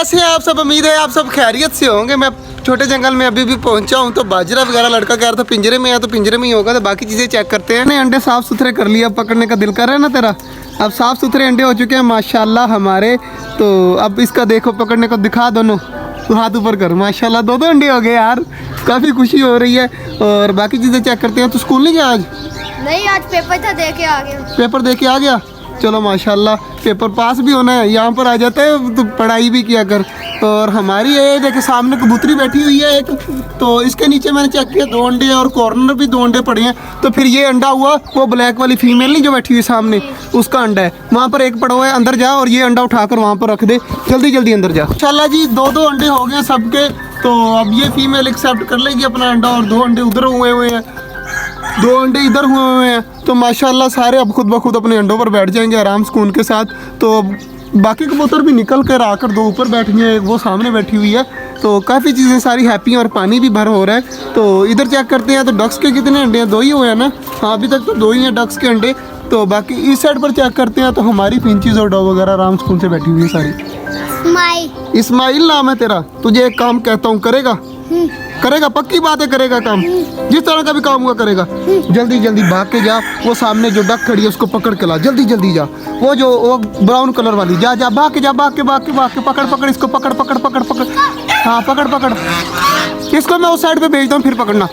कैसे हैं आप सब? उम्मीद है आप सब खैरियत से होंगे। मैं छोटे जंगल में अभी भी पहुंचा हूं, तो बाजरा वगैरह लड़का कह रहा था पिंजरे में है, तो पिंजरे में ही होगा। तो बाकी चीज़ें चेक करते हैं। अंडे साफ़ सुथरे कर लिए, अब पकड़ने का दिल कर रहा है ना तेरा। अब साफ़ सुथरे अंडे हो चुके हैं माशाल्लाह हमारे। तो अब इसका देखो, पकड़ने को दिखा दोनों, तो हाथ ऊपर कर। माशाल्लाह दो अंडे हो गए यार, काफ़ी खुशी हो रही है। और बाकी चीज़ें चेक करते हैं। तो स्कूल नहीं गया आज? नहीं, आज पेपर था, दे के आ गया। पेपर दे के आ गया, चलो माशाल्लाह। पेपर पास भी होना है, यहाँ पर आ जाता है तो पढ़ाई भी किया कर। और हमारी ये देखिए सामने कबूतरी बैठी हुई है एक, तो इसके नीचे मैंने चेक किया 2 अंडे और कॉर्नर भी 2 अंडे पड़े हैं। तो फिर ये अंडा हुआ वो ब्लैक वाली फीमेल नहीं जो बैठी हुई सामने, उसका अंडा है। वहाँ पर एक पड़ा हुआ है, अंदर जा और ये अंडा उठाकर वहाँ पर रख दे, जल्दी जल्दी अंदर जा। इंशाल्लाह जी 2 अंडे हो गए सबके। तो अब ये फीमेल एक्सेप्ट कर लेगी अपना अंडा, और 2 अंडे उधर हुए हैं, 2 अंडे इधर हुए हैं। तो माशाल्लाह सारे अब खुद ब खुद अपने अंडों पर बैठ जाएंगे आराम सुकून के साथ। तो बाकी कबूतर भी निकल कर आकर 2 ऊपर बैठ गए हैं, वो सामने बैठी हुई है। तो काफ़ी चीज़ें सारी हैप्पी हैं और पानी भी भर हो रहा है। तो इधर चेक करते हैं। तो डक्स के कितने अंडे हैं? 2 ही हुए हैं ना? हाँ, अभी तक तो 2 ही हैं डक्स के अंडे। तो बाकी इस साइड पर चेक करते हैं। तो हमारी फिंचीज और डॉग वगैरह आराम सुकून से बैठी हुई है सारी। इस्माइल नाम है तेरा। तुझे एक काम कहता हूँ, करेगा? करेगा? पक्की बात है करेगा काम? जिस तरह का भी काम हुआ करेगा। जल्दी जल्दी भाग के जा, वो सामने जो डक खड़ी है उसको पकड़ के ला, जल्दी जल्दी जा। वो ब्राउन कलर वाली, जा जा भाग के जा, भाग के पकड़ इसको, पकड़। हाँ पकड़ इसको, मैं उस साइड पे भेजता हूँ, फिर पकड़ना।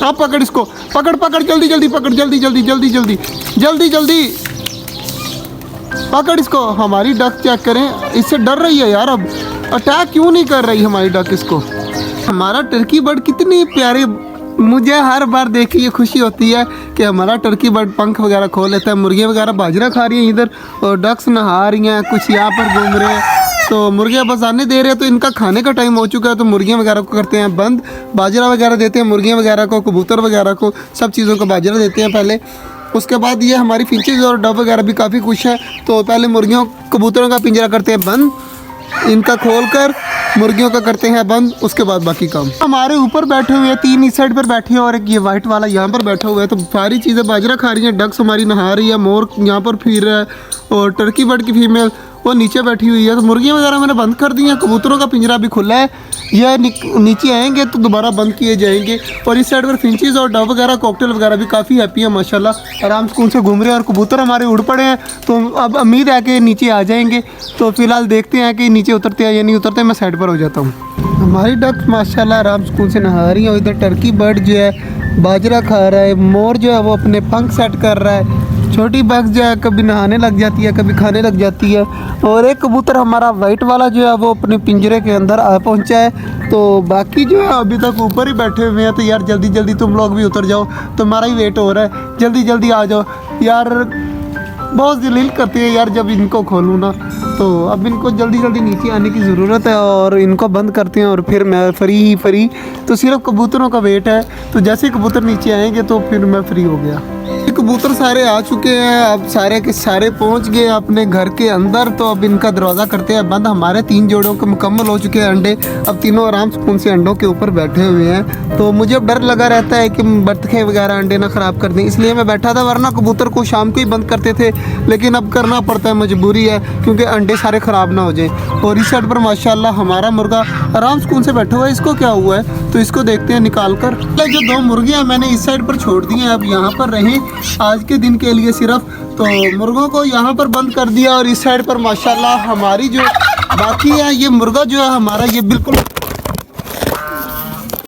आप पकड़ इसको, पकड़ जल्दी जल्दी पकड़, जल्दी पकड़ इसको। हमारी डक चेक करें, इससे डर रही है यार। अब अटैक क्यों नहीं कर रही हमारी डक इसको? हमारा टर्की बर्ड कितनी प्यारे, मुझे हर बार देख के ये खुशी होती है कि हमारा टर्की बर्ड पंख वगैरह खोल लेता है। मुर्गियाँ वगैरह बाजरा खा रही हैं इधर, और डक्स नहा रही हैं, कुछ यहाँ पर घूम रहे हैं। तो मुर्गियाँ बस आने दे रहे हैं। तो इनका खाने का टाइम हो चुका है, तो मुर्गियाँ वगैरह को करते हैं बंद। बाजरा वगैरह देते हैं मुर्गियाँ वगैरह को, कबूतर वगैरह को, सब चीज़ों को बाजरा देते हैं पहले। उसके बाद ये हमारी फिंचेस और डव वगैरह भी काफ़ी खुश हैं। तो पहले मुर्गियों कबूतरों का पिंजरा करते हैं बंद, इनका खोलकर मुर्गियों का करते हैं बंद। उसके बाद बाकी काम। हमारे ऊपर बैठे हुए हैं 3 इस साइड पर बैठे हैं, और एक ये वाइट वाला यहाँ पर बैठा हुआ है। तो सारी चीज़ें बाजरा खा रही हैं, डक्स हमारी नहा रही है, मोर यहाँ पर फिर रहा है, और टर्की बर्ड की फीमेल वो नीचे बैठी हुई है। तो मुर्गियाँ वगैरह मैंने बंद कर दी हैं, कबूतरों का पिंजरा भी खुला है। यह नीचे आएंगे तो दोबारा बंद किए जाएंगे। और इस साइड पर फिंचीज और डव वगैरह कॉकटेल वगैरह भी काफ़ी हैप्पी है माशाल्लाह, आराम सुकून से घूम रहे हैं। और कबूतर हमारे उड़ पड़े हैं, तो अब उम्मीद है कि नीचे आ जाएंगे। तो फिलहाल देखते हैं कि नीचे उतरते हैं या नहीं उतरते। मैं साइड पर हो जाता हूँ। हमारी डक माशाल्लाह आराम सुकून से नहा रही है, और इधर टर्की बर्ड जो है बाजरा खा रहा है, मोर जो है वो अपने पंख सेट कर रहा है, छोटी बग्स जो है कभी नहाने लग जाती है, कभी खाने लग जाती है। और एक कबूतर हमारा वाइट वाला जो है वो अपने पिंजरे के अंदर आ पहुंचा है। तो बाकी जो है अभी तक ऊपर ही बैठे हुए हैं। तो यार जल्दी जल्दी तुम लोग भी उतर जाओ, तुम्हारा ही वेट हो रहा है, जल्दी जल्दी आ जाओ यार। बहुत जलील करते हैं यार जब इनको खोलूँ ना। तो अब इनको जल्दी जल्दी नीचे आने की ज़रूरत है, और इनको बंद करते हैं, और फिर मैं फ्री। तो सिर्फ कबूतरों का वेट है। तो जैसे कबूतर नीचे आएंगे तो फिर मैं फ्री हो गया। कबूतर सारे आ चुके हैं, अब सारे के सारे पहुंच गए अपने घर के अंदर। तो अब इनका दरवाज़ा करते हैं बंद। हमारे 3 जोड़ों के मुकम्मल हो चुके हैं अंडे। अब तीनों आराम सुकून से अंडों के ऊपर बैठे हुए हैं। तो मुझे अब डर लगा रहता है कि बतखें वगैरह अंडे ना ख़राब कर दें, इसलिए मैं बैठा था। वरना कबूतर को शाम को ही बंद करते थे, लेकिन अब करना पड़ता है, मजबूरी है, क्योंकि अंडे सारे ख़राब ना हो जाएँ। और इस साइड पर माशाल्लाह हमारा मुर्गा आराम सुकून से बैठा हुआ है। इसको क्या हुआ है तो इसको देखते हैं निकाल कर। जो 2 मुर्गियाँ मैंने इस साइड पर छोड़ दी हैं, अब यहाँ पर रहें आज के दिन के लिए सिर्फ। तो मुर्गों को यहाँ पर बंद कर दिया। और इस साइड पर माशाल्लाह हमारी जो बाकी है, ये मुर्गा जो है हमारा ये बिल्कुल